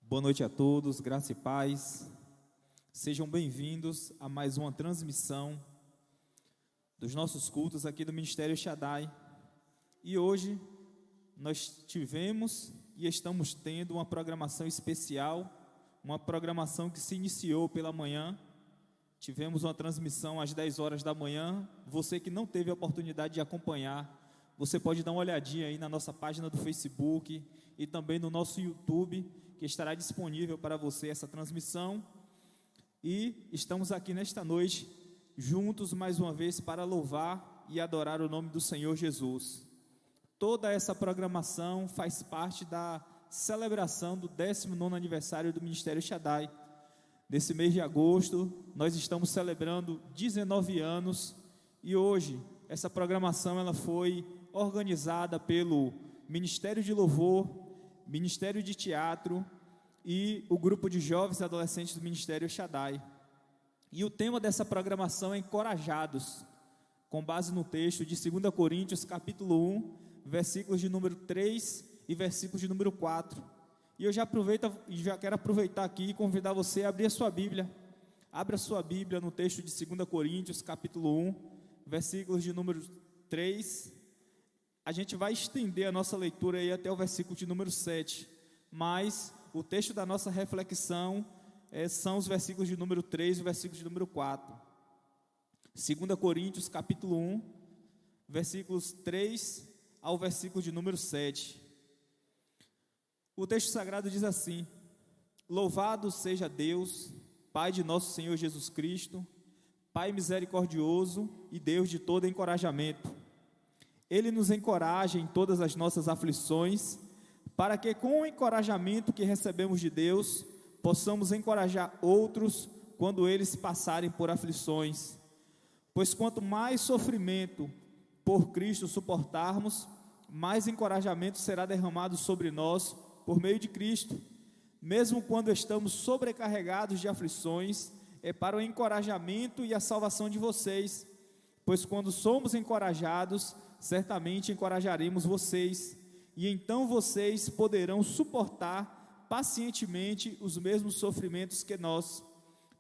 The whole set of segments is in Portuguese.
Boa noite a todos, graça e paz. Sejam bem-vindos a mais uma transmissão dos nossos cultos aqui do Ministério Shaddai. E hoje nós tivemos e estamos tendo uma programação especial, uma programação que se iniciou pela manhã. Tivemos uma transmissão às 10 horas da manhã. Você que não teve a oportunidade de acompanhar, você pode dar uma olhadinha aí na nossa página do Facebook e também no nosso YouTube, que estará disponível para você essa transmissão. E estamos aqui nesta noite, juntos mais uma vez, para louvar e adorar o nome do Senhor Jesus. Toda essa programação faz parte da celebração do 19º aniversário do Ministério Shaddai. Nesse mês de agosto, nós estamos celebrando 19 anos e hoje essa programação ela foi organizada pelo Ministério de Louvor, Ministério de Teatro e o grupo de jovens e adolescentes do Ministério Shaddai. E o tema dessa programação é Encorajados, com base no texto de 2 Coríntios, capítulo 1, versículos de número 3 e versículos de número 4. E eu já quero aproveitar aqui e convidar você a abrir a sua Bíblia. Abra a sua Bíblia no texto de 2 Coríntios, capítulo 1, versículos de número 3. A gente vai estender a nossa leitura aí até o versículo de número 7, mas o texto da nossa reflexão são os versículos de número 3 e o versículo de número 4. 2 Coríntios, capítulo 1, versículos 3 ao versículo de número 7. O texto sagrado diz assim: Louvado seja Deus, Pai de nosso Senhor Jesus Cristo, Pai misericordioso e Deus de todo encorajamento. Ele nos encoraja em todas as nossas aflições, para que com o encorajamento que recebemos de Deus, possamos encorajar outros quando eles passarem por aflições. Pois quanto mais sofrimento por Cristo suportarmos, mais encorajamento será derramado sobre nós por meio de Cristo. Mesmo quando estamos sobrecarregados de aflições, é para o encorajamento e a salvação de vocês. Pois quando somos encorajados, certamente encorajaremos vocês, e então vocês poderão suportar pacientemente os mesmos sofrimentos que nós.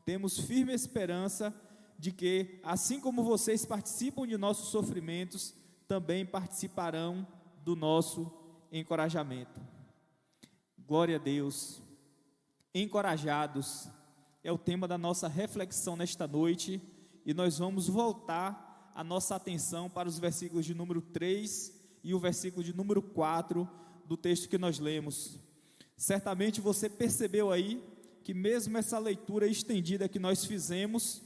Temos firme esperança de que, assim como vocês participam de nossos sofrimentos, também participarão do nosso encorajamento. Glória a Deus. Encorajados é o tema da nossa reflexão nesta noite, e nós vamos voltar a nossa atenção para os versículos de número 3 e o versículo de número 4 do texto que nós lemos. Certamente você percebeu aí que mesmo essa leitura estendida que nós fizemos,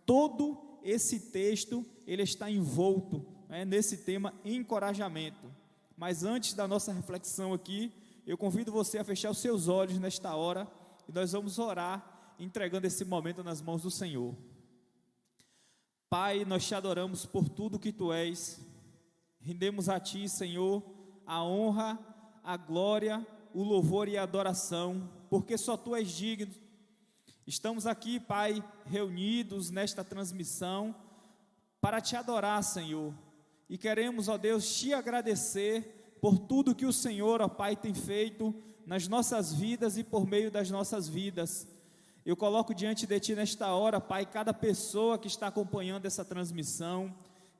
todo esse texto ele está envolto nesse tema encorajamento. Mas antes da nossa reflexão aqui, eu convido você a fechar os seus olhos nesta hora e nós vamos orar entregando esse momento nas mãos do Senhor. Pai, nós te adoramos por tudo que Tu és, rendemos a Ti, Senhor, a honra, a glória, o louvor e a adoração, porque só Tu és digno. Estamos aqui, Pai, reunidos nesta transmissão, para Te adorar, Senhor, e queremos, ó Deus, Te agradecer por tudo que o Senhor, ó Pai, tem feito nas nossas vidas e por meio das nossas vidas. Eu coloco diante de Ti nesta hora, Pai, cada pessoa que está acompanhando essa transmissão,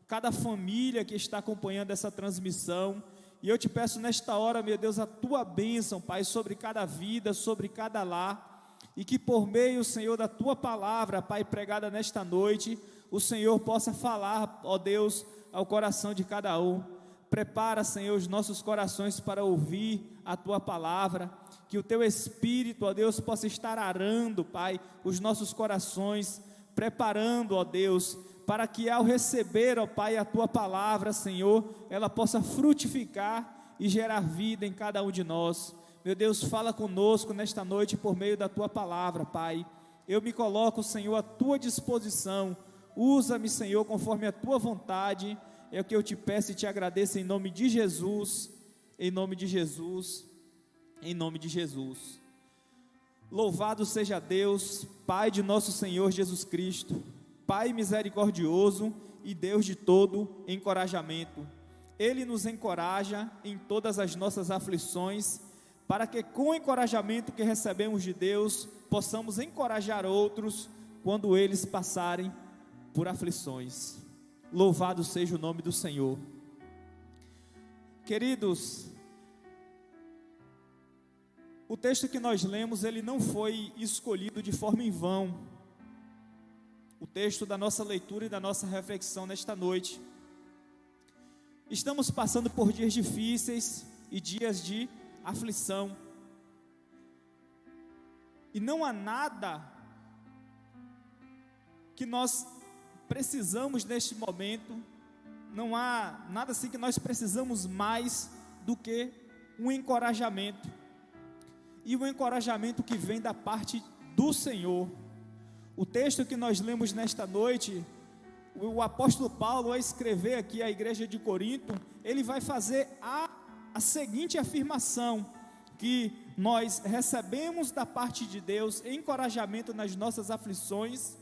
cada família que está acompanhando essa transmissão, e eu Te peço nesta hora, meu Deus, a Tua bênção, Pai, sobre cada vida, sobre cada lar, e que por meio, Senhor, da Tua palavra, Pai, pregada nesta noite, o Senhor possa falar, ó Deus, ao coração de cada um. Prepara, Senhor, os nossos corações para ouvir a Tua palavra, que o Teu Espírito, ó Deus, possa estar arando, Pai, os nossos corações, preparando, ó Deus, para que ao receber, ó Pai, a Tua palavra, Senhor, ela possa frutificar e gerar vida em cada um de nós. Meu Deus, fala conosco nesta noite por meio da Tua palavra, Pai. Eu me coloco, Senhor, à Tua disposição. Usa-me, Senhor, conforme a Tua vontade. É o que eu Te peço e Te agradeço em nome de Jesus, em nome de Jesus, em nome de Jesus. Louvado seja Deus, Pai de nosso Senhor Jesus Cristo, Pai misericordioso e Deus de todo encorajamento. Ele nos encoraja em todas as nossas aflições, para que com o encorajamento que recebemos de Deus, possamos encorajar outros quando eles passarem por aflições. Louvado seja o nome do Senhor. Queridos, o texto que nós lemos, ele não foi escolhido de forma em vão. O texto da nossa leitura e da nossa reflexão nesta noite. Estamos passando por dias difíceis e dias de aflição. E não há nada que nós precisamos neste momento, não há nada assim que nós precisamos mais do que um encorajamento. E o encorajamento que vem da parte do Senhor. O texto que nós lemos nesta noite, o apóstolo Paulo, ao escrever aqui à igreja de Corinto, ele vai fazer a seguinte afirmação, que nós recebemos da parte de Deus encorajamento nas nossas aflições,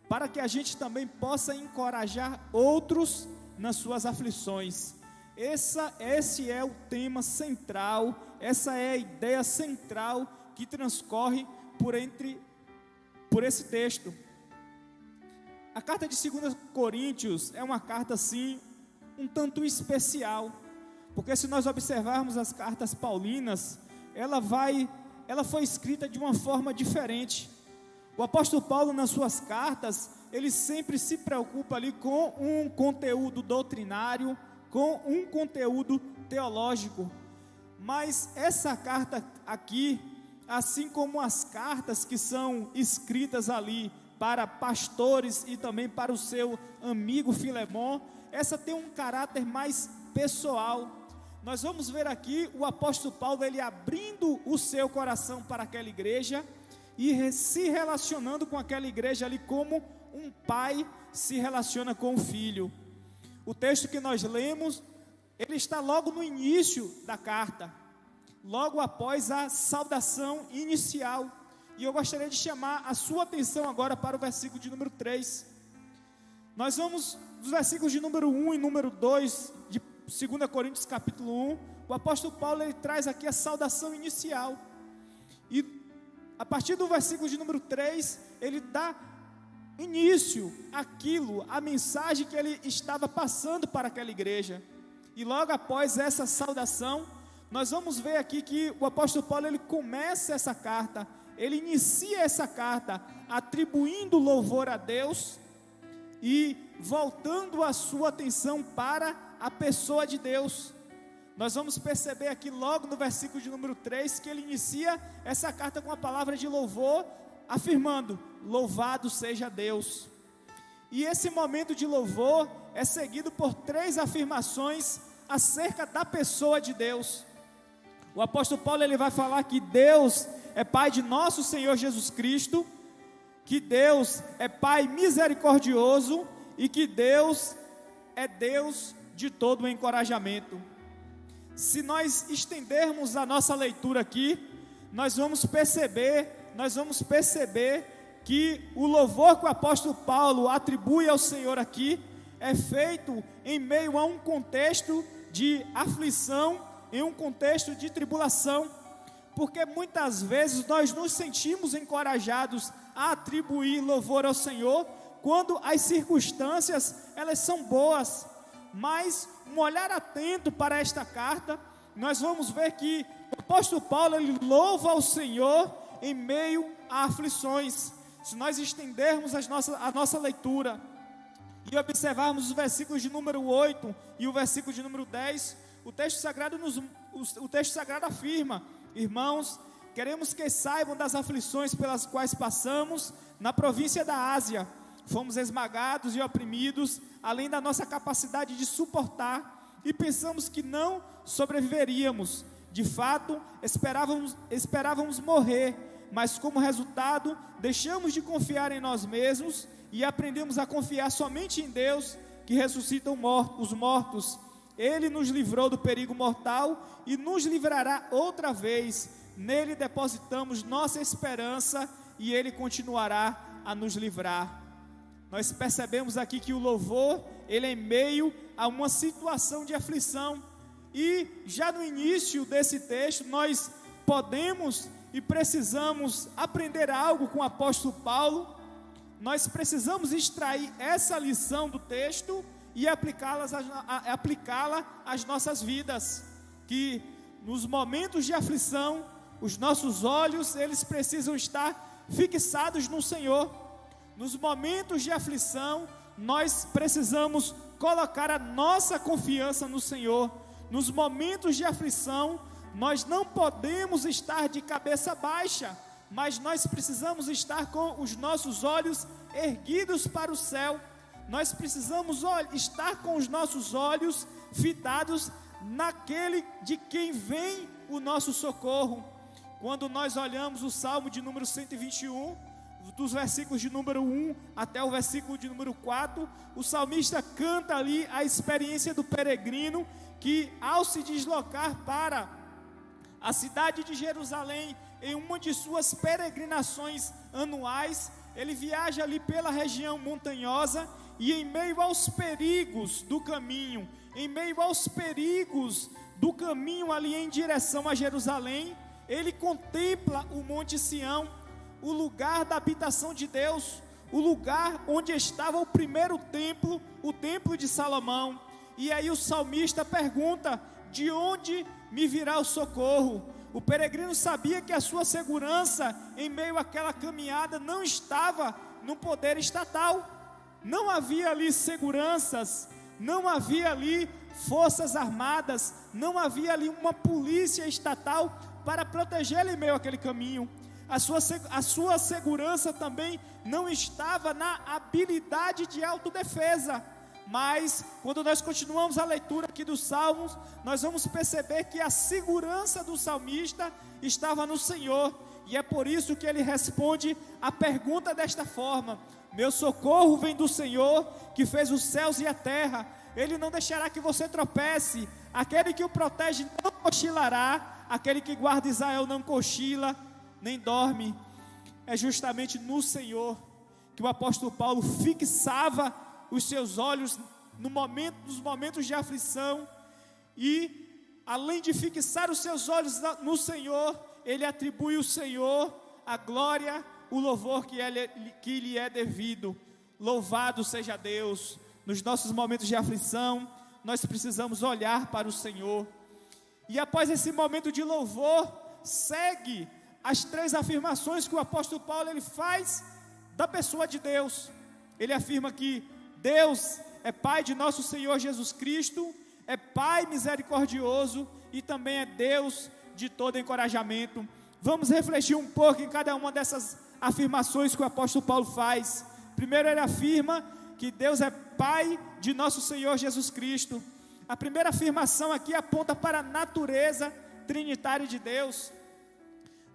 para que a gente também possa encorajar outros nas suas aflições. Esse é o tema central, essa é a ideia central que transcorre por esse texto. A carta de 2 Coríntios é uma carta assim, um tanto especial, porque se nós observarmos as cartas paulinas, ela foi escrita de uma forma diferente. O apóstolo Paulo, nas suas cartas, ele sempre se preocupa ali com um conteúdo doutrinário, com um conteúdo teológico. Mas essa carta aqui, assim como as cartas que são escritas ali para pastores e também para o seu amigo Filemon, essa tem um caráter mais pessoal. Nós vamos ver aqui o apóstolo Paulo, ele abrindo o seu coração para aquela igreja e se relacionando com aquela igreja ali como um pai se relaciona com o filho. O texto que nós lemos, ele está logo no início da carta, logo após a saudação inicial. E eu gostaria de chamar a sua atenção agora para o versículo de número 3. Nós vamos dos versículos de número 1 e número 2 de 2 Coríntios capítulo 1. O apóstolo Paulo, ele traz aqui a saudação inicial. E a partir do versículo de número 3, ele dá início àquilo, a mensagem que ele estava passando para aquela igreja. E logo após essa saudação, nós vamos ver aqui que o apóstolo Paulo, ele começa essa carta, ele inicia essa carta atribuindo louvor a Deus e voltando a sua atenção para a pessoa de Deus. Nós vamos perceber aqui logo no versículo de número 3 que ele inicia essa carta com a palavra de louvor, afirmando: louvado seja Deus. E esse momento de louvor é seguido por 3 afirmações acerca da pessoa de Deus. O apóstolo Paulo, ele vai falar que Deus é Pai de nosso Senhor Jesus Cristo, que Deus é Pai misericordioso e que Deus é Deus de todo o encorajamento. Se nós estendermos a nossa leitura aqui, nós vamos perceber que o louvor que o apóstolo Paulo atribui ao Senhor aqui é feito em meio a um contexto de aflição, em um contexto de tribulação, porque muitas vezes nós nos sentimos encorajados a atribuir louvor ao Senhor quando as circunstâncias elas são boas. Mas um olhar atento para esta carta, nós vamos ver que o apóstolo Paulo, ele louva ao Senhor em meio a aflições. Se nós estendermos a nossa leitura e observarmos os versículos de número 8 e o versículo de número 10, o texto sagrado afirma: irmãos, queremos que saibam das aflições pelas quais passamos na província da Ásia. Fomos esmagados e oprimidos, além da nossa capacidade de suportar, e pensamos que não sobreviveríamos. De fato, esperávamos morrer, mas como resultado, deixamos de confiar em nós mesmos e aprendemos a confiar somente em Deus, que ressuscita os mortos. Ele nos livrou do perigo mortal e nos livrará outra vez. Nele depositamos nossa esperança e Ele continuará a nos livrar. Nós percebemos aqui que o louvor, ele é em meio a uma situação de aflição. E já no início desse texto, nós podemos e precisamos aprender algo com o apóstolo Paulo, nós precisamos extrair essa lição do texto e aplicá-la às nossas vidas, que nos momentos de aflição, os nossos olhos, eles precisam estar fixados no Senhor. Nos momentos de aflição, nós precisamos colocar a nossa confiança no Senhor. Nos momentos de aflição, nós não podemos estar de cabeça baixa, mas nós precisamos estar com os nossos olhos erguidos para o céu. Nós precisamos estar com os nossos olhos fitados naquele de quem vem o nosso socorro. Quando nós olhamos o Salmo de número 121, dos versículos de número 1 até o versículo de número 4, o salmista canta ali a experiência do peregrino que, ao se deslocar para a cidade de Jerusalém, em uma de suas peregrinações anuais, ele viaja ali pela região montanhosa e em meio aos perigos do caminho, ali em direção a Jerusalém, ele contempla o Monte Sião, o lugar da habitação de Deus, o lugar onde estava o primeiro templo, o templo de Salomão. E aí o salmista pergunta: de onde me virá o socorro? O peregrino sabia que a sua segurança em meio àquela caminhada não estava no poder estatal. Não havia ali seguranças, não havia ali forças armadas, não havia ali uma polícia estatal para protegê-lo em meio àquele caminho. A sua segurança também não estava na habilidade de autodefesa. Mas, quando nós continuamos a leitura aqui dos Salmos, nós vamos perceber que a segurança do salmista estava no Senhor. E é por isso que ele responde a pergunta desta forma: meu socorro vem do Senhor, que fez os céus e a terra. Ele não deixará que você tropece. Aquele que o protege não cochilará. Aquele que guarda Israel não cochila, nem dorme. É justamente no Senhor que o apóstolo Paulo fixava os seus olhos nos momentos de aflição, e além de fixar os seus olhos no Senhor, ele atribui ao Senhor a glória, o louvor que lhe é devido. Louvado seja Deus. Nos nossos momentos de aflição, nós precisamos olhar para o Senhor. E após esse momento de louvor, segue as 3 afirmações que o apóstolo Paulo ele faz da pessoa de Deus. Ele afirma que Deus é Pai de nosso Senhor Jesus Cristo, é Pai misericordioso e também é Deus de todo encorajamento. Vamos refletir um pouco em cada uma dessas afirmações que o apóstolo Paulo faz. Primeiro, ele afirma que Deus é Pai de nosso Senhor Jesus Cristo. A primeira afirmação aqui aponta para a natureza trinitária de Deus.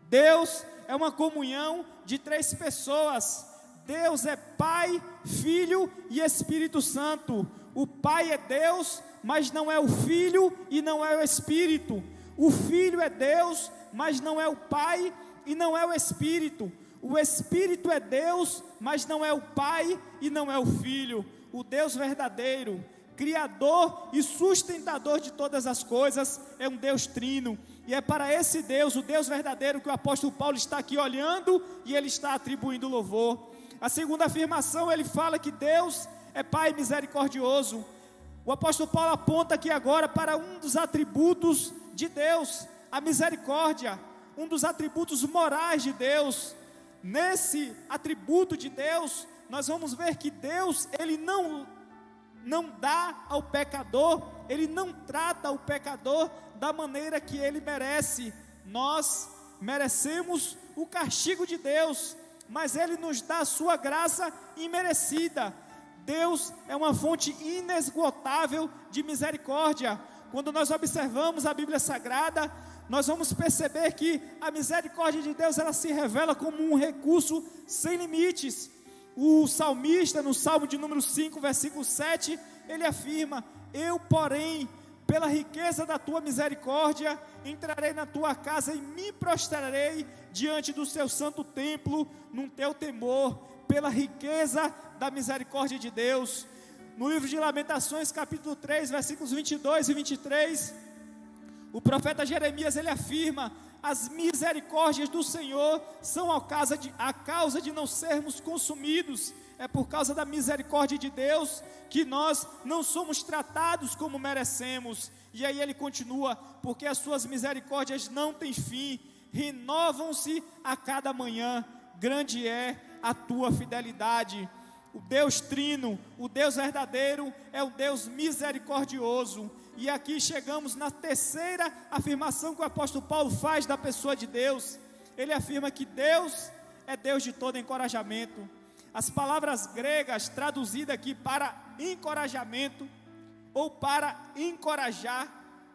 Deus é uma comunhão de 3 pessoas. Deus é Pai, Filho e Espírito Santo. O Pai é Deus, mas não é o Filho e não é o Espírito. O Filho é Deus, mas não é o Pai e não é o Espírito. O Espírito é Deus, mas não é o Pai e não é o Filho. O Deus verdadeiro, Criador e sustentador de todas as coisas, é um Deus trino. E é para esse Deus, o Deus verdadeiro, que o apóstolo Paulo está aqui olhando e ele está atribuindo louvor. A segunda afirmação, ele fala que Deus é Pai misericordioso. O apóstolo Paulo aponta aqui agora para um dos atributos de Deus, a misericórdia, um dos atributos morais de Deus. Nesse atributo de Deus, nós vamos ver que Deus, ele não dá ao pecador, ele não trata o pecador da maneira que ele merece. Nós merecemos o castigo de Deus, mas ele nos dá a sua graça imerecida. Deus é uma fonte inesgotável de misericórdia. Quando nós observamos a Bíblia Sagrada, nós vamos perceber que a misericórdia de Deus, ela se revela como um recurso sem limites. O salmista, no Salmo de número 5, versículo 7, ele afirma: eu, porém, pela riqueza da tua misericórdia, entrarei na tua casa e me prostrarei diante do seu santo templo, num teu temor, pela riqueza da misericórdia de Deus. No livro de Lamentações, capítulo 3, versículos 22 e 23, o profeta Jeremias, ele afirma: as misericórdias do Senhor são a causa de não sermos consumidos. É por causa da misericórdia de Deus que nós não somos tratados como merecemos. E aí ele continua: porque as suas misericórdias não têm fim, renovam-se a cada manhã, grande é a tua fidelidade. O Deus trino, o Deus verdadeiro, é o Deus misericordioso. E aqui chegamos na terceira afirmação que o apóstolo Paulo faz da pessoa de Deus. Ele afirma que Deus é Deus de todo encorajamento. As palavras gregas traduzidas aqui para encorajamento ou para encorajar,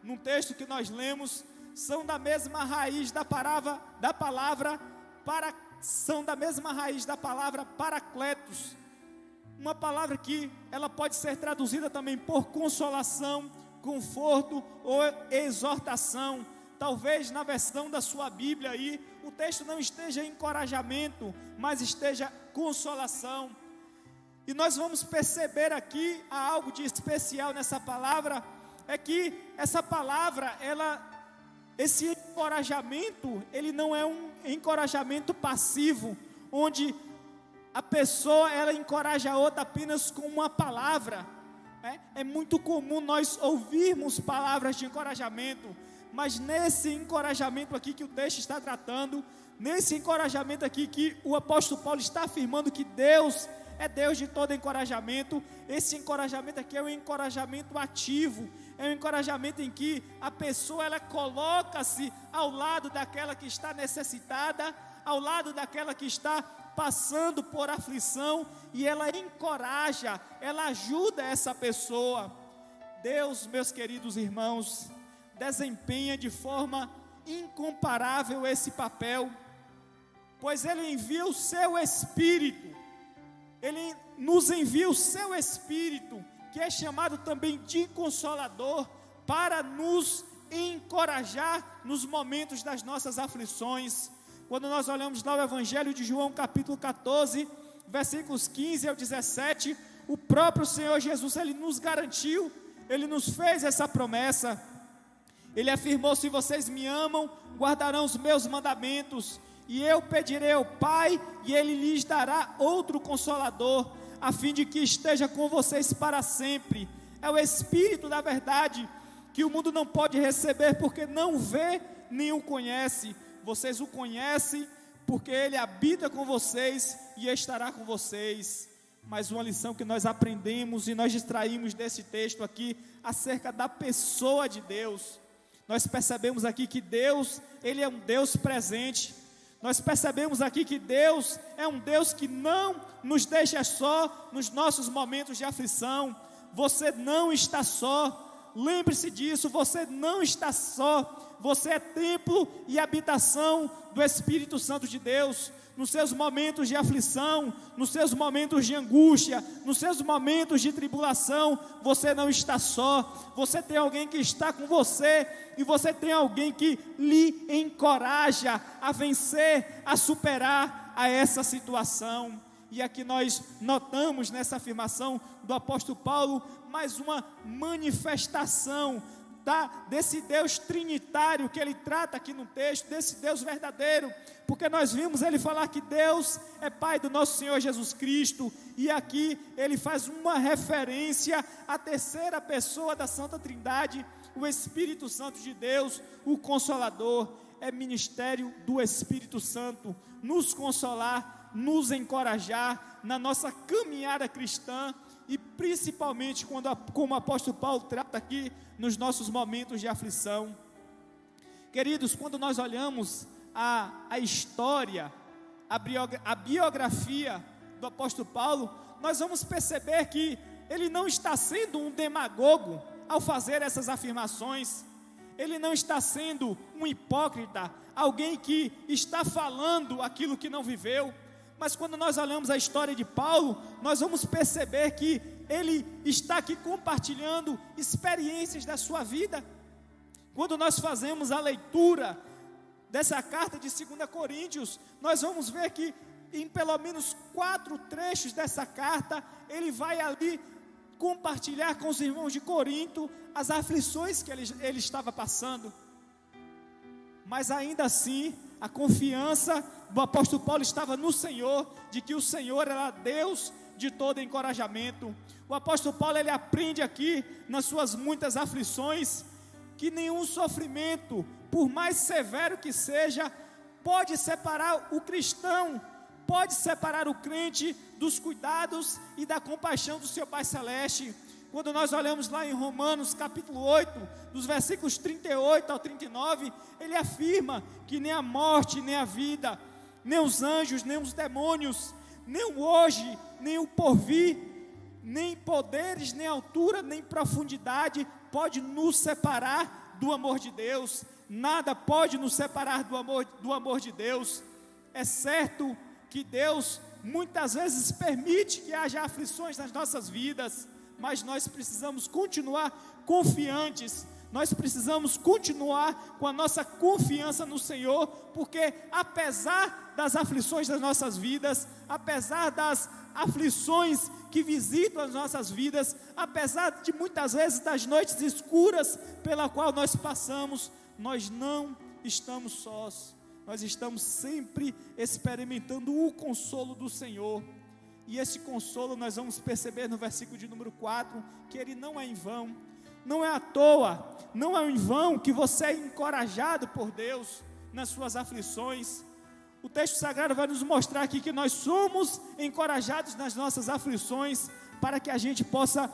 no texto que nós lemos, são da mesma raiz da palavra paracletos. Uma palavra que ela pode ser traduzida também por consolação, conforto ou exortação. Talvez na versão da sua Bíblia aí, o texto não esteja encorajamento, mas esteja consolação. E nós vamos perceber aqui algo de especial nessa palavra, é que essa palavra, esse encorajamento, ele não é um encorajamento passivo, onde a pessoa, ela encoraja a outra apenas com uma palavra. É muito comum nós ouvirmos palavras de encorajamento, mas nesse encorajamento aqui que o texto está tratando, nesse encorajamento aqui que o apóstolo Paulo está afirmando que Deus é Deus de todo encorajamento, esse encorajamento aqui é um encorajamento ativo, é um encorajamento em que a pessoa, ela coloca-se ao lado daquela que está necessitada, ao lado daquela que está passando por aflição, e ela encoraja, ela ajuda essa pessoa. Deus, meus queridos irmãos, desempenha de forma incomparável esse papel, pois Ele envia o seu Espírito, Ele nos envia o seu Espírito, que é chamado também de Consolador, para nos encorajar nos momentos das nossas aflições. Quando nós olhamos lá o Evangelho de João, capítulo 14, versículos 15 ao 17, o próprio Senhor Jesus, Ele nos garantiu, Ele nos fez essa promessa. Ele afirmou: se vocês me amam, guardarão os meus mandamentos, e eu pedirei ao Pai, e Ele lhes dará outro Consolador, a fim de que esteja com vocês para sempre. É o Espírito da verdade, que o mundo não pode receber, porque não vê nem o conhece. Vocês o conhecem, porque Ele habita com vocês e estará com vocês. Mais uma lição que nós aprendemos e nós extraímos desse texto aqui, acerca da pessoa de Deus. Nós percebemos aqui que Deus, Ele é um Deus presente. Nós percebemos aqui que Deus é um Deus que não nos deixa só nos nossos momentos de aflição. Você não está só, lembre-se disso, você não está só. Você é templo e habitação do Espírito Santo de Deus. Nos seus momentos de aflição, nos seus momentos de angústia, nos seus momentos de tribulação, você não está só. Você tem alguém que está com você, e você tem alguém que lhe encoraja a vencer, a superar a essa situação. E aqui nós notamos nessa afirmação do apóstolo Paulo mais uma manifestação desse Deus trinitário que ele trata aqui no texto, desse Deus verdadeiro, porque nós vimos ele falar que Deus é Pai do nosso Senhor Jesus Cristo, e aqui ele faz uma referência à terceira pessoa da Santa Trindade, o Espírito Santo de Deus, o Consolador. É ministério do Espírito Santo nos consolar, nos encorajar na nossa caminhada cristã, e principalmente como o apóstolo Paulo trata aqui nos nossos momentos de aflição. Queridos, quando nós olhamos a história, a biografia do apóstolo Paulo, nós vamos perceber que ele não está sendo um demagogo ao fazer essas afirmações. Ele não está sendo um hipócrita, alguém que está falando aquilo que não viveu. Mas quando nós olhamos a história de Paulo, nós vamos perceber que ele está aqui compartilhando experiências da sua vida. Quando nós fazemos a leitura dessa carta de 2 Coríntios, nós vamos ver que em pelo menos 4 trechos dessa carta, ele vai ali compartilhar com os irmãos de Corinto as aflições que ele estava passando. mas ainda assim a confiança do apóstolo Paulo estava no Senhor, de que o Senhor era Deus de todo encorajamento. O apóstolo Paulo, ele aprende aqui, nas suas muitas aflições, que nenhum sofrimento, por mais severo que seja, pode separar o cristão, pode separar o crente dos cuidados e da compaixão do seu Pai Celeste. Quando nós olhamos lá em Romanos capítulo 8, dos versículos 38 ao 39, ele afirma que nem a morte, nem a vida, nem os anjos, nem os demônios, nem o hoje, nem o porvir, nem poderes, nem altura, nem profundidade pode nos separar do amor de Deus. Nada pode nos separar do amor de Deus. É certo que Deus muitas vezes permite que haja aflições nas nossas vidas, mas nós precisamos continuar confiantes, nós precisamos continuar com a nossa confiança no Senhor, porque apesar das aflições das nossas vidas, apesar das aflições que visitam as nossas vidas, apesar de muitas vezes das noites escuras pela qual nós passamos, nós não estamos sós, nós estamos sempre experimentando o consolo do Senhor. E esse consolo nós vamos perceber no versículo de número 4, que ele não é em vão, não é à toa, não é em vão que você é encorajado por Deus nas suas aflições. O texto sagrado vai nos mostrar aqui que nós somos encorajados nas nossas aflições, para que a gente possa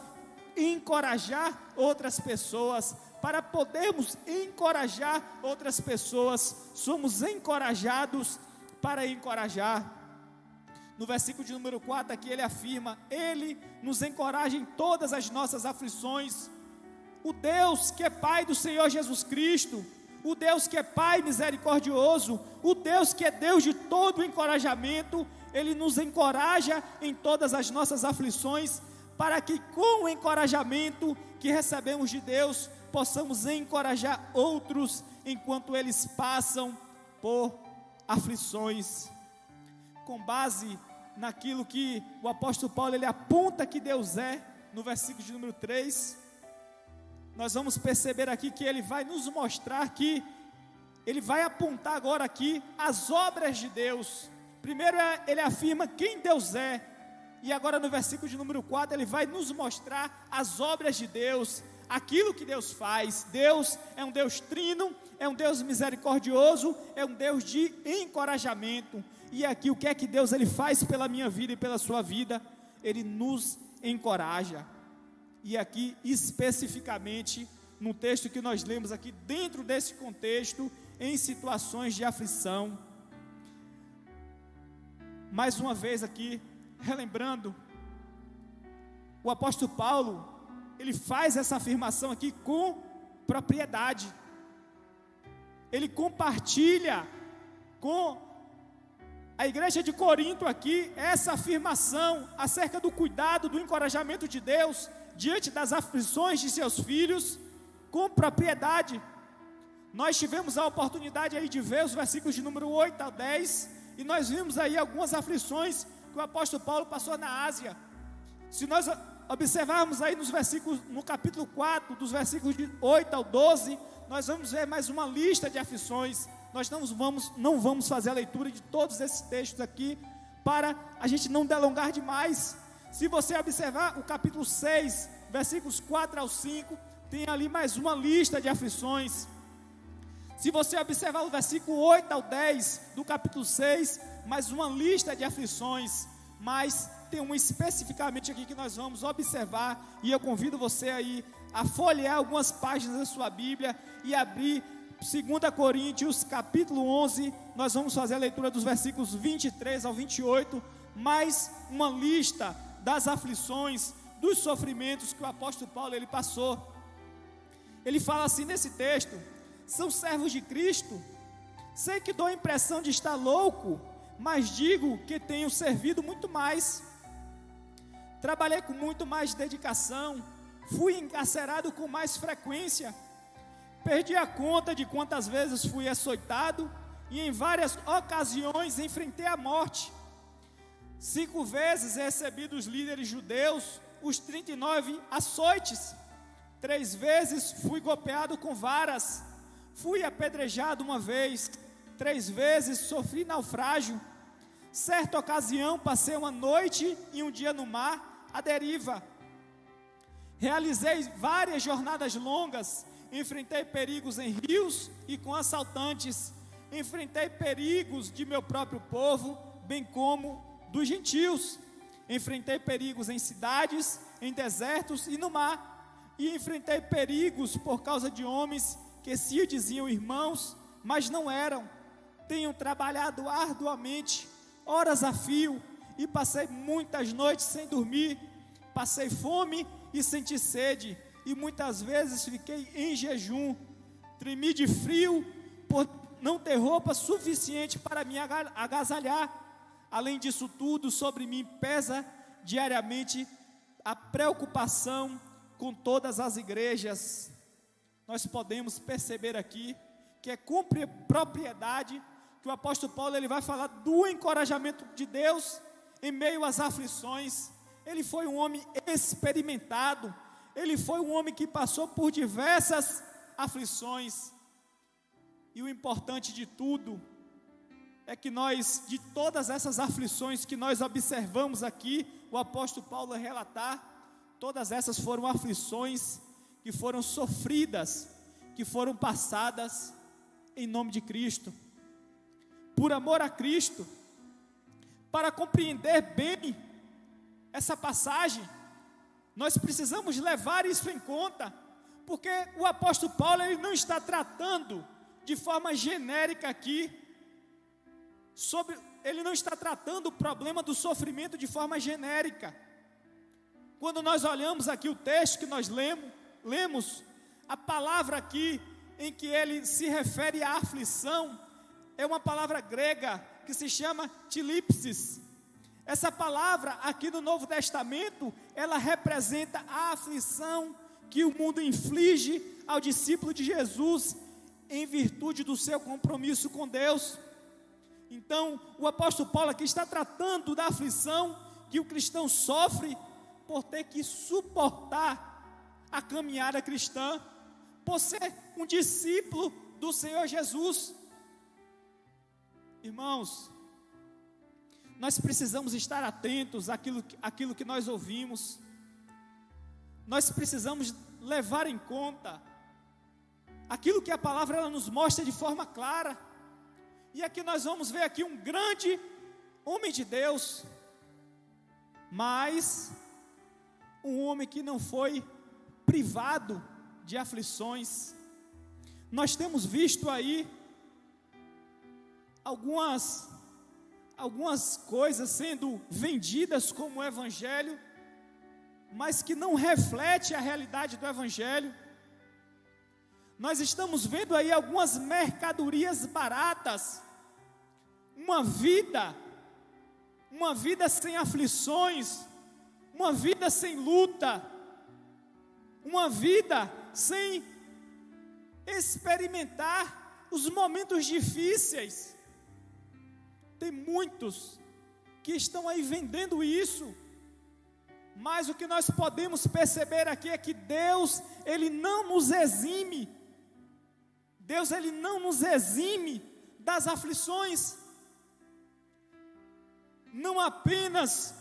encorajar outras pessoas, para podermos encorajar outras pessoas, somos encorajados para encorajar. No versículo de número 4 aqui ele afirma: Ele nos encoraja em todas as nossas aflições. O Deus que é Pai do Senhor Jesus Cristo, o Deus que é Pai misericordioso, o Deus que é Deus de todo encorajamento, Ele nos encoraja em todas as nossas aflições, para que com o encorajamento que recebemos de Deus, possamos encorajar outros, enquanto eles passam por aflições. Com base naquilo que o apóstolo Paulo ele aponta que Deus é, no versículo de número 3, nós vamos perceber aqui que ele vai nos mostrar que, ele vai apontar agora aqui as obras de Deus. Primeiro ele afirma quem Deus é, e agora no versículo de número 4 ele vai nos mostrar as obras de Deus, aquilo que Deus faz. Deus é um Deus trino, é um Deus misericordioso, é um Deus de encorajamento. E aqui o que é que Deus ele faz pela minha vida e pela sua vida? Ele nos encoraja. E aqui especificamente no texto que nós lemos aqui, dentro desse contexto, em situações de aflição. Mais uma vez aqui, relembrando, o apóstolo Paulo, ele faz essa afirmação aqui com propriedade. Ele compartilha com a igreja de Corinto aqui essa afirmação acerca do cuidado, do encorajamento de Deus diante das aflições de seus filhos, com propriedade. Nós tivemos a oportunidade aí de ver os versículos de número 8 ao 10, e nós vimos aí algumas aflições que o apóstolo Paulo passou na Ásia. Se nós observarmos aí nos versículos, no capítulo 4, dos versículos de 8 ao 12, nós vamos ver mais uma lista de aflições. Nós não vamos fazer a leitura de todos esses textos aqui, para a gente não delongar demais. Se você observar o capítulo 6, versículos 4 ao 5, tem ali mais uma lista de aflições. Se você observar o versículo 8 ao 10 do capítulo 6, mais uma lista de aflições. Mas tem um especificamente aqui que nós vamos observar, e eu convido você aí a folhear algumas páginas da sua Bíblia e abrir 2 Coríntios capítulo 11, nós vamos fazer a leitura dos versículos 23 ao 28, mais uma lista das aflições, dos sofrimentos que o apóstolo Paulo ele passou. Ele fala assim nesse texto: são servos de Cristo, sei que dou a impressão de estar louco, mas digo que tenho servido muito mais, trabalhei com muito mais dedicação, fui encarcerado com mais frequência, perdi a conta de quantas vezes fui açoitado, e em várias ocasiões enfrentei a morte. 5 vezes recebi dos líderes judeus os 39 açoites, 3 vezes fui golpeado com varas, Fui apedrejado uma vez, 3 vezes sofri naufrágio. Certa ocasião passei uma noite e um dia no mar, à deriva. Realizei várias jornadas longas, enfrentei perigos em rios e com assaltantes. Enfrentei perigos de meu próprio povo, bem como dos gentios. Enfrentei perigos em cidades, em desertos e no mar. E enfrentei perigos por causa de homens que se diziam irmãos, mas não eram. Tenho trabalhado arduamente, horas a fio, e passei muitas noites sem dormir. Passei fome e senti sede, e muitas vezes fiquei em jejum. Tremi de frio por não ter roupa suficiente para me agasalhar. Além disso tudo, sobre mim pesa diariamente a preocupação com todas as igrejas. Nós podemos perceber aqui que é com propriedade que o apóstolo Paulo ele vai falar do encorajamento de Deus em meio às aflições. Ele foi um homem experimentado, ele foi um homem que passou por diversas aflições. E o importante de tudo é que de todas essas aflições que nós observamos aqui, o apóstolo Paulo relatar, todas essas foram aflições que foram sofridas, que foram passadas em nome de Cristo, por amor a Cristo. Para compreender bem essa passagem, nós precisamos levar isso em conta, porque o apóstolo Paulo ele não está tratando de forma genérica aqui, ele não está tratando o problema do sofrimento de forma genérica. Quando nós olhamos aqui o texto que nós lemos, a palavra aqui em que ele se refere à aflição, é uma palavra grega que se chama tilipsis. Essa palavra aqui no Novo Testamento, ela representa a aflição que o mundo inflige ao discípulo de Jesus, em virtude do seu compromisso com Deus. Então, o apóstolo Paulo aqui está tratando da aflição que o cristão sofre por ter que suportar a caminhada cristã, por ser um discípulo do Senhor Jesus. Irmãos, nós precisamos estar atentos àquilo que nós ouvimos. Nós precisamos levar em conta aquilo que a palavra ela nos mostra de forma clara. E aqui nós vamos ver aqui um grande homem de Deus, mas um homem que não foi privado de aflições. Nós temos visto aí algumas coisas sendo vendidas como evangelho, mas que não reflete a realidade do evangelho. Nós estamos vendo aí algumas mercadorias baratas, uma vida sem aflições, uma vida sem luta, uma vida sem experimentar os momentos difíceis. Tem muitos que estão aí vendendo isso, mas o que nós podemos perceber aqui é que Deus, Ele não nos exime, das aflições. Não apenas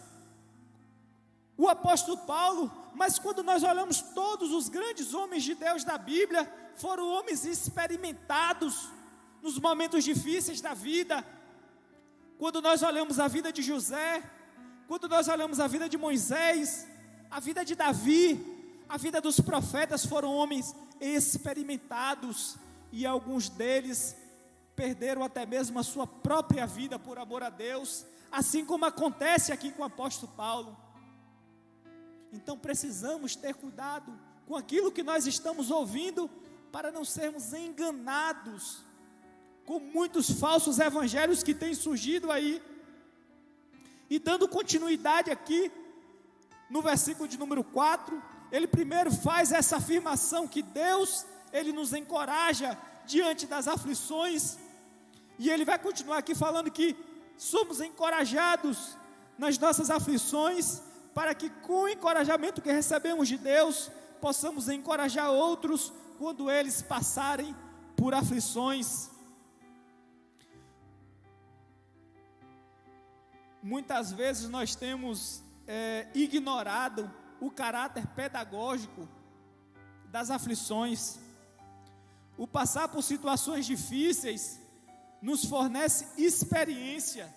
o apóstolo Paulo, mas quando nós olhamos todos os grandes homens de Deus da Bíblia, foram homens experimentados nos momentos difíceis da vida. Quando nós olhamos a vida de José, quando nós olhamos a vida de Moisés, a vida de Davi, a vida dos profetas, foram homens experimentados, e alguns deles perderam até mesmo a sua própria vida por amor a Deus, assim como acontece aqui com o apóstolo Paulo. Então precisamos ter cuidado com aquilo que nós estamos ouvindo, para não sermos enganados com muitos falsos evangelhos que têm surgido aí. E dando continuidade aqui, no versículo de número 4, ele primeiro faz essa afirmação que Deus, Ele nos encoraja diante das aflições, e ele vai continuar aqui falando que somos encorajados nas nossas aflições, para que com o encorajamento que recebemos de Deus, possamos encorajar outros quando eles passarem por aflições. Muitas vezes nós temos ignorado o caráter pedagógico das aflições. O passar por situações difíceis nos fornece experiência.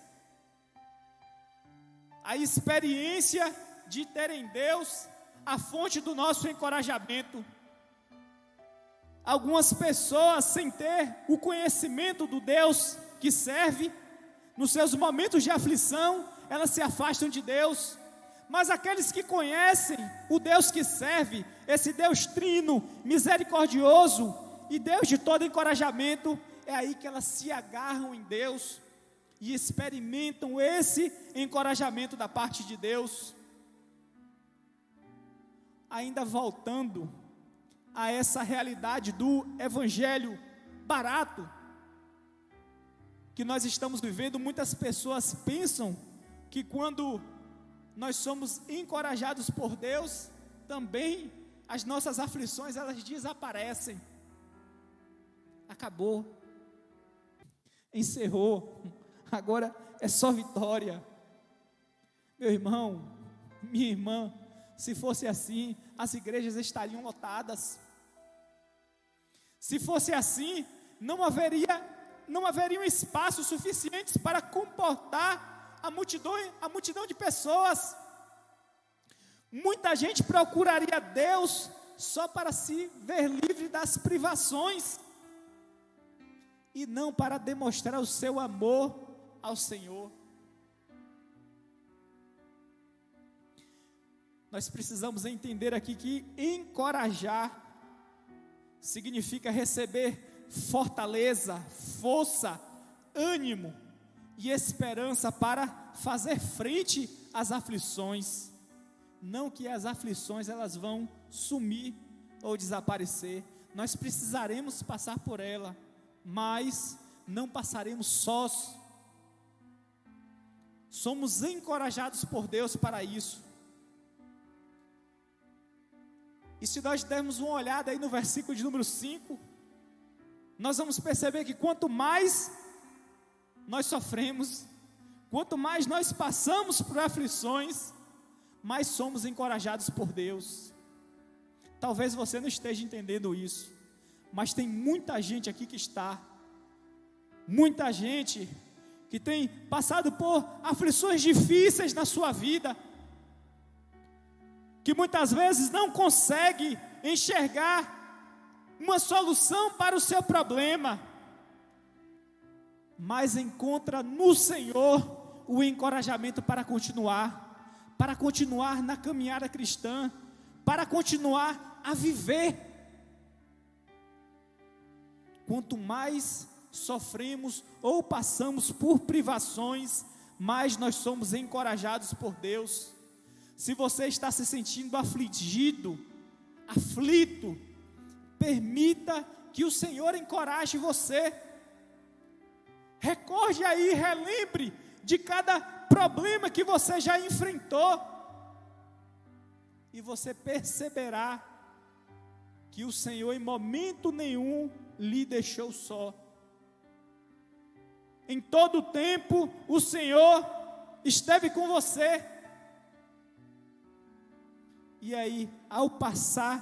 A experiência de ter em Deus a fonte do nosso encorajamento. Algumas pessoas, sem ter o conhecimento do Deus que serve, nos seus momentos de aflição, elas se afastam de Deus. Mas aqueles que conhecem o Deus que serve, esse Deus trino, misericordioso e Deus de todo encorajamento, é aí que elas se agarram em Deus e experimentam esse encorajamento da parte de Deus. Ainda voltando a essa realidade do evangelho barato que nós estamos vivendo, muitas pessoas pensam que quando nós somos encorajados por Deus, também as nossas aflições elas desaparecem. Acabou, encerrou, agora é só vitória. Meu irmão, minha irmã, se fosse assim, as igrejas estariam lotadas. Se fosse assim, não haveriam espaços suficientes para comportar a multidão de pessoas. Muita gente procuraria Deus só para se ver livre das privações e não para demonstrar o seu amor ao Senhor. Nós precisamos entender aqui que encorajar significa receber fortaleza, força, ânimo e esperança para fazer frente às aflições. Não que as aflições elas vão sumir ou desaparecer. Nós precisaremos passar por ela, mas não passaremos sós. Somos encorajados por Deus para isso. E se nós dermos uma olhada aí no versículo de número 5, nós vamos perceber que quanto mais nós sofremos, quanto mais nós passamos por aflições, mais somos encorajados por Deus. Talvez você não esteja entendendo isso, mas tem muita gente aqui que está, muita gente que tem passado por aflições difíceis na sua vida, que muitas vezes não consegue enxergar uma solução para o seu problema, mas encontra no Senhor o encorajamento para continuar na caminhada cristã, para continuar a viver. Quanto mais sofremos ou passamos por privações, mais nós somos encorajados por Deus. Se você está se sentindo afligido, aflito, permita que o Senhor encoraje você. Recorde aí, relembre de cada problema que você já enfrentou, e você perceberá que o Senhor em momento nenhum lhe deixou só. Em todo o tempo o Senhor esteve com você. E aí, ao passar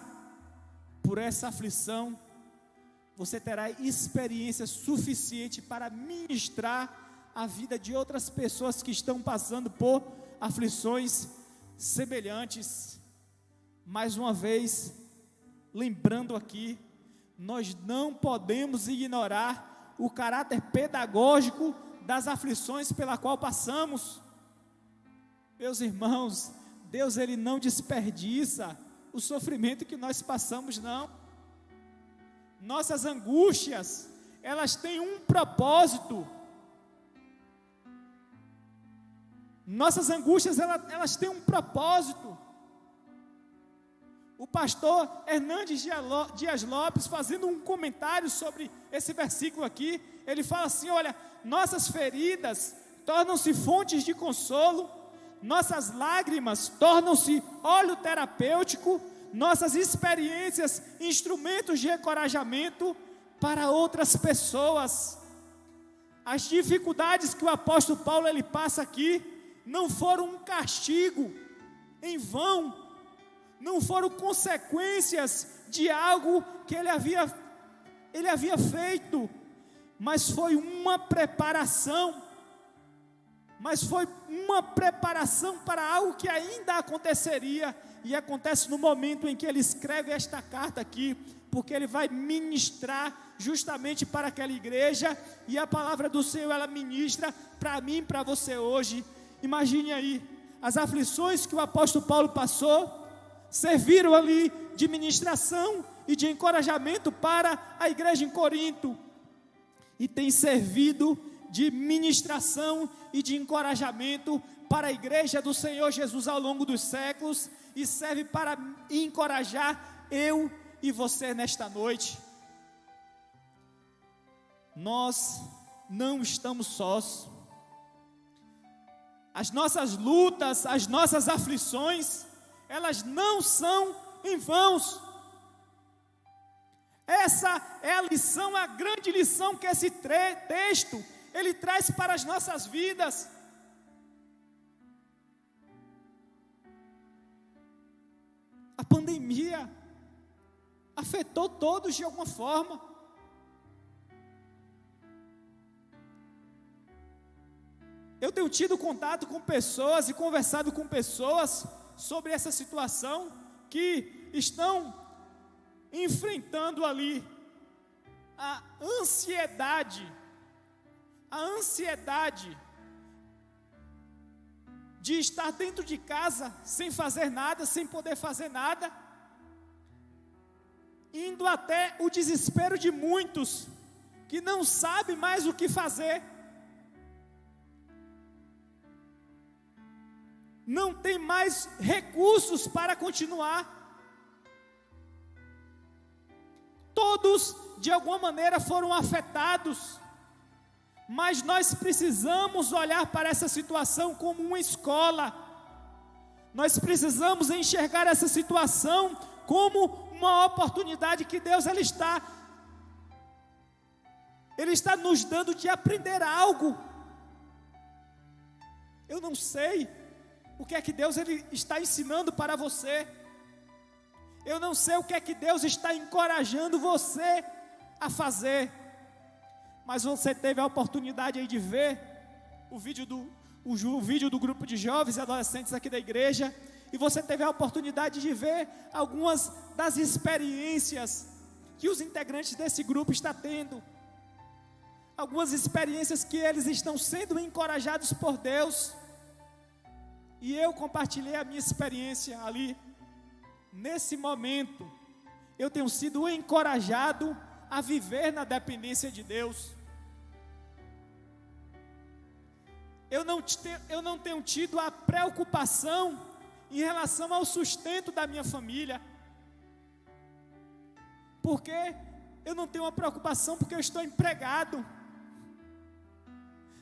por essa aflição, você terá experiência suficiente para ministrar a vida de outras pessoas que estão passando por aflições semelhantes. Mais uma vez, lembrando aqui, nós não podemos ignorar o caráter pedagógico das aflições pela qual passamos. Meus irmãos, Deus ele não desperdiça o sofrimento que nós passamos, não. Nossas angústias, elas têm um propósito. Nossas angústias, elas têm um propósito. O pastor Hernandes Dias Lopes, fazendo um comentário sobre esse versículo aqui, ele fala assim: olha, nossas feridas tornam-se fontes de consolo, nossas lágrimas tornam-se óleo terapêutico, nossas experiências instrumentos de encorajamento para outras pessoas. As dificuldades que o apóstolo Paulo ele passa aqui não foram um castigo em vão, não foram consequências de algo que ele havia feito, mas foi uma preparação. Para algo que ainda aconteceria, e acontece no momento em que ele escreve esta carta aqui, porque ele vai ministrar justamente para aquela igreja, e a palavra do Senhor ela ministra para mim e para você hoje. Imagine aí, as aflições que o apóstolo Paulo passou, serviram ali de ministração e de encorajamento para a igreja em Corinto, e tem servido de ministração e de encorajamento para a igreja do Senhor Jesus ao longo dos séculos, e serve para encorajar eu e você nesta noite. Nós não estamos sós. As nossas lutas, as nossas aflições, elas não são em vãos. Essa é a lição, a grande lição que esse texto ele traz para as nossas vidas. A pandemia afetou todos de alguma forma. Eu tenho tido contato com pessoas e conversado com pessoas sobre essa situação, que estão enfrentando ali a ansiedade de estar dentro de casa, sem fazer nada, sem poder fazer nada, indo até o desespero de muitos, que não sabem mais o que fazer, não tem mais recursos para continuar. Todos, de alguma maneira, foram afetados, mas nós precisamos olhar para essa situação como uma escola. Nós precisamos enxergar essa situação como uma oportunidade que Deus Ele está nos dando de aprender algo. Eu não sei o que é que Deus ele está ensinando para você. Eu não sei o que é que Deus está encorajando você a fazer. Mas você teve a oportunidade aí de ver o vídeo do grupo de jovens e adolescentes aqui da igreja, e você teve a oportunidade de ver algumas das experiências que os integrantes desse grupo estão tendo, algumas experiências que eles estão sendo encorajados por Deus, e eu compartilhei a minha experiência ali. Nesse momento, eu tenho sido encorajado a viver na dependência de Deus. Eu não tenho tido a preocupação em relação ao sustento da minha família. Porque eu não tenho uma preocupação porque eu estou empregado.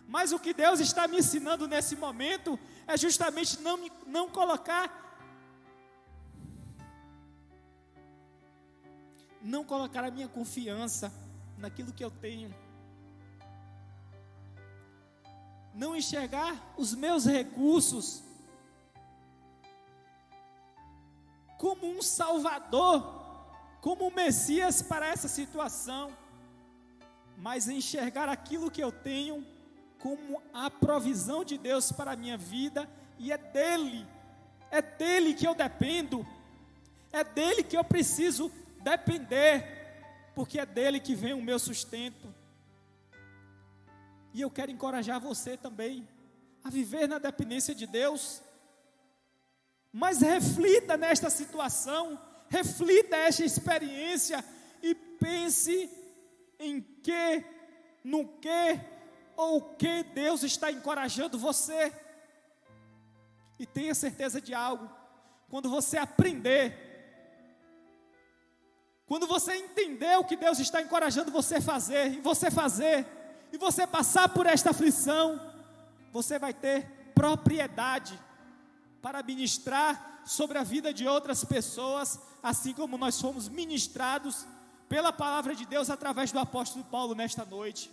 Mas o que Deus está me ensinando nesse momento é justamente não colocar a minha confiança naquilo que eu tenho, não enxergar os meus recursos como um salvador, como um Messias para essa situação, mas enxergar aquilo que eu tenho como a provisão de Deus para a minha vida, e é dele que eu dependo, é dele que eu preciso depender, porque é dele que vem o meu sustento. E eu quero encorajar você também a viver na dependência de Deus. Mas reflita nesta situação, reflita esta experiência e pense em no que ou o que Deus está encorajando você. E tenha certeza de algo: quando você aprender, quando você entender o que Deus está encorajando você a fazer, e você passar por esta aflição, você vai ter propriedade para ministrar sobre a vida de outras pessoas, assim como nós fomos ministrados pela palavra de Deus através do apóstolo Paulo nesta noite.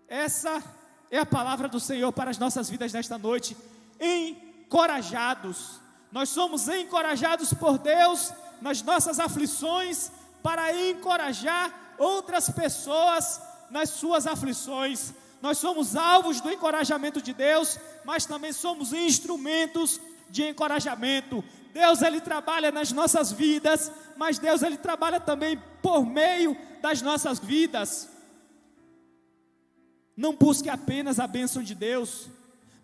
Essa é a palavra do Senhor para as nossas vidas nesta noite. Encorajados. Nós somos encorajados por Deus nas nossas aflições para encorajar outras pessoas nas suas aflições. Nós somos alvos do encorajamento de Deus, mas também somos instrumentos de encorajamento. Deus, Ele trabalha nas nossas vidas, mas Deus, Ele trabalha também por meio das nossas vidas. Não busque apenas a bênção de Deus,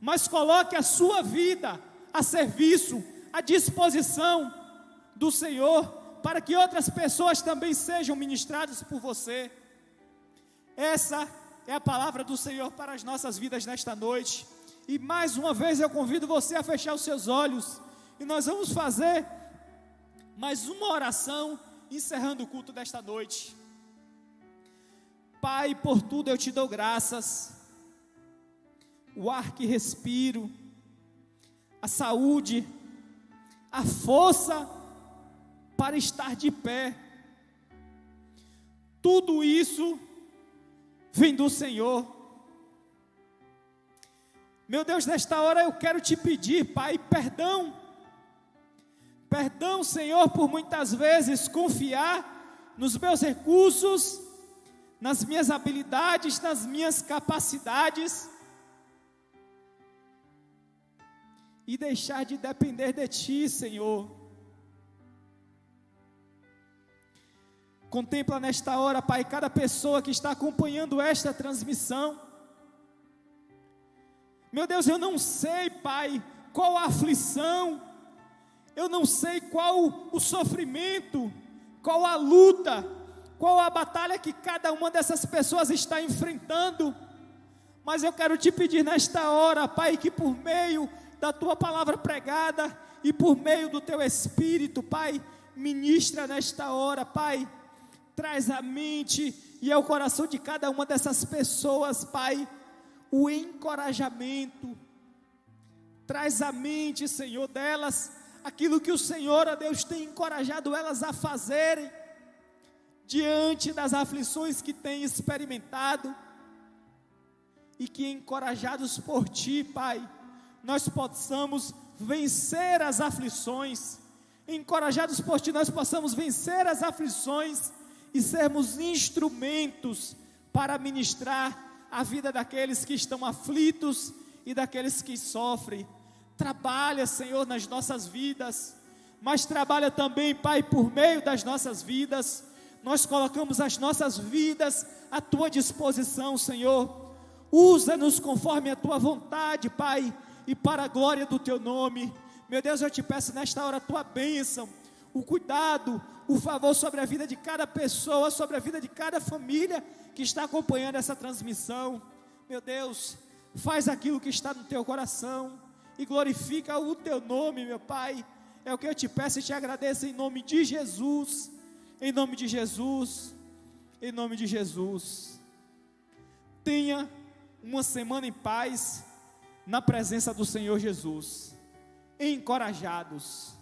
mas coloque a sua vida a serviço, à disposição do Senhor, para que outras pessoas também sejam ministradas por você. Essa é a palavra do Senhor para as nossas vidas nesta noite. E mais uma vez eu convido você a fechar os seus olhos, e nós vamos fazer mais uma oração, encerrando o culto desta noite. Pai, por tudo eu te dou graças, o ar que respiro, a saúde, a força para estar de pé, tudo isso vem do Senhor. Meu Deus, nesta hora eu quero te pedir, Pai, perdão, Senhor, por muitas vezes confiar nos meus recursos, nas minhas habilidades, nas minhas capacidades, e deixar de depender de Ti, Senhor. Contempla nesta hora, Pai, cada pessoa que está acompanhando esta transmissão. Meu Deus, eu não sei, Pai, qual a aflição, eu não sei qual o sofrimento, qual a luta, qual a batalha que cada uma dessas pessoas está enfrentando, mas eu quero te pedir nesta hora, Pai, que por meio da Tua palavra pregada e por meio do Teu Espírito, Pai, ministra nesta hora, Pai, traz à mente e ao coração de cada uma dessas pessoas, Pai, o encorajamento, traz à mente, Senhor, delas, aquilo que o Senhor, ó Deus, tem encorajado elas a fazerem, diante das aflições que têm experimentado, e que encorajados por Ti, Pai, nós possamos vencer as aflições, encorajados por Ti, nós possamos vencer as aflições, e sermos instrumentos para ministrar a vida daqueles que estão aflitos e daqueles que sofrem. Trabalha, Senhor, nas nossas vidas, mas trabalha também, Pai, por meio das nossas vidas. Nós colocamos as nossas vidas à Tua disposição, Senhor. Usa-nos conforme a Tua vontade, Pai, e para a glória do Teu nome. Meu Deus, eu te peço nesta hora a Tua bênção, o cuidado, o favor sobre a vida de cada pessoa, sobre a vida de cada família que está acompanhando essa transmissão. Meu Deus, faz aquilo que está no Teu coração e glorifica o Teu nome, meu Pai. É o que eu te peço e te agradeço em nome de Jesus, em nome de Jesus, em nome de Jesus. Tenha uma semana em paz, na presença do Senhor Jesus. Encorajados.